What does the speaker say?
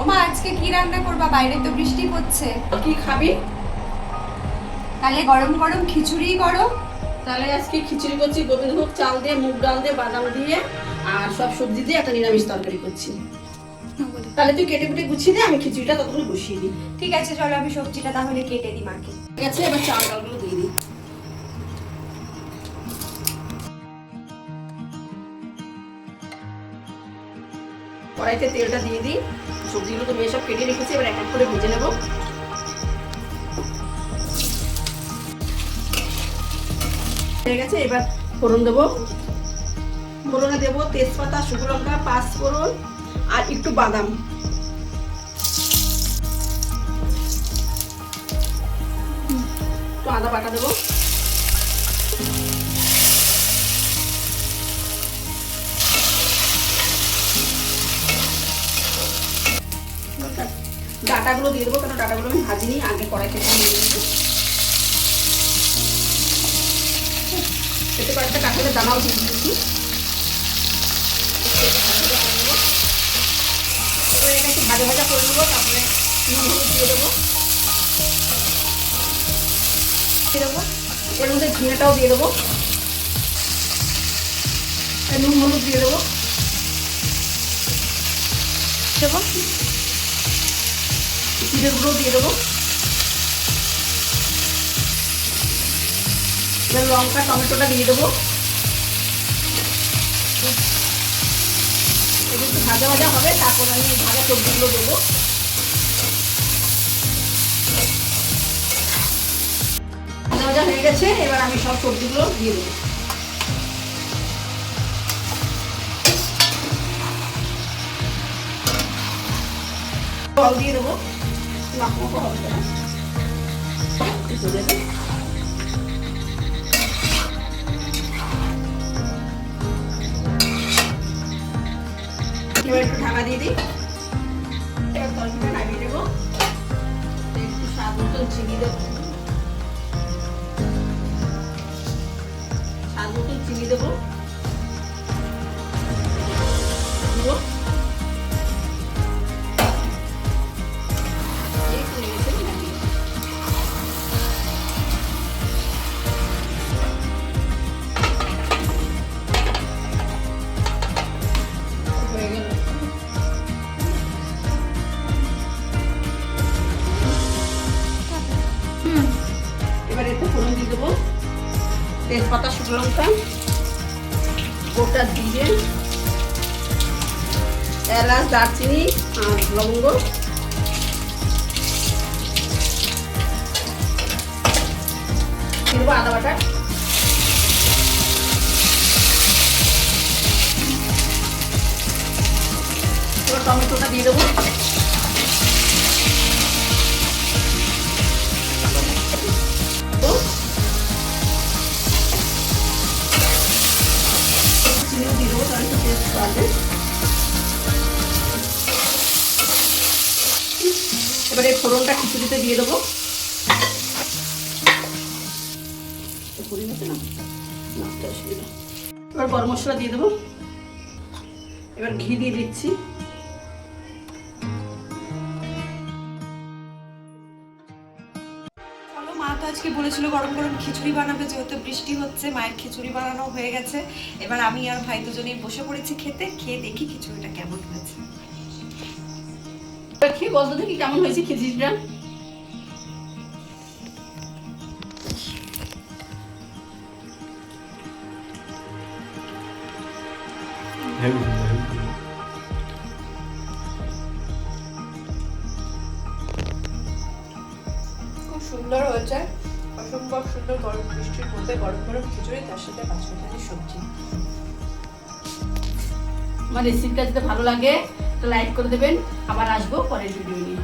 ওমা আজকে কি রান্না করবা? বাইরে তো বৃষ্টি পড়ছে। কি খাবি? তাহলে গরম গরম খিচুড়ি করো। তাহলে আজকে খিচুড়ি করছি গোবিন্দভোগ চাল দিয়ে, মুগ ডাল দিয়ে, বাদাম দিয়ে আর সব সবজি দিয়ে একটা নিরামিষ তরকারি করছি। তাহলে তুই কেটে কুটে গুছিয়ে দে, আমি খিচুড়িটা ততক্ষণ বসিয়ে দিই। ঠিক আছে, চলো আমি সবজিটা তাহলে কেটে দিই মাকে। ঠিক আছে, এবার চাল ডালগুলো দিয়ে দিই। কড়াইতে তেলটা দিয়ে দিই। সবজিগুলো তো মেয়ে সব কেটে রেখেছি, এবার এক এক করে ভেজে নেব। হয়ে গেছে, এবার ফোড়ন দেবো। ফোড়নে দেবো তেজপাতা, শুকনো লঙ্কা, পাঁচ ফোড়ন আর একটু বাদাম। একটু আদা বাটা দেবো। ডাটাগুলো দিয়ে দেবো, কারণ ডাটাগুলো আমি ভাজিনি, আগে কড়াই থেকে নিয়ে নিয়েছি। এতে কয়েকটা কাঁঠালের দানাও দিয়ে দিয়েছি। এবার এটা একটু ভাজা ভাজা করে নেবো, তারপরে নুন হলুদ দিয়ে দেবো। এর মধ্যে ঝিঙেটাও দিয়ে দেবো, নুন হলুদ দিয়ে দেবো। জিরের গুঁড়ো দিয়ে দেবো। এবার লঙ্কা টমেটোটা দিয়ে দেবো। একটু ভাজা ভাজা হবে, তারপর আমি ভাজা সবজিগুলো দেবো। ভাজা ভাজা হয়ে গেছে, এবার আমি সব সবজিগুলো দিয়ে দেবো। জল দিয়ে দেবো, মাখো হবে না। এবার একটু ঢাকা দিয়ে দিই। এবার তরকারিটা নামিয়ে দেবো। একটু স্বাদ মতো চিনি দেবো, স্বাদ মতো চিনি দেবো। এবার একটু ফোড়ন দিয়ে দেবো, তেজপাতা, শুকনো লঙ্কা, গোটা জিরে, এলাচ, দারচিনি আর লবঙ্গ। দিয়ে দেবো আদা বাটা। এবার টমেটোটা দিয়ে দেবো। এবারে ফোড়নটা খিচুড়িতে দিয়ে দেবো। এবার গরম মশলা দিয়ে দেবো। এবার ঘি দিয়ে দিচ্ছি। মা তো আজকে বলেছিল গরম গরম খিচুড়ি বানাবে, যেহেতু বৃষ্টি হচ্ছে মায়ের খিচুড়ি বানানো হয়ে গেছে। এবার আমি আর ভাই দুজনেই বসে পড়েছি খেতে। খেয়ে দেখি খিচুড়িটা কেমন হয়েছে। খেয়ে বলতো দেখি কেমন হয়েছে খিচুড়িটা। খুব সুন্দর হয়েছে, অসম্ভব সুন্দর। গরম বৃষ্টির মধ্যে গরম গরম খিচুড়ি, তার সাথে পাঁচমিশালি সবজি। আমার রেসিপিটা যদি ভালো লাগে তো লাইক করে দেবেন। আবার আসবো পরের ভিডিও নিয়ে।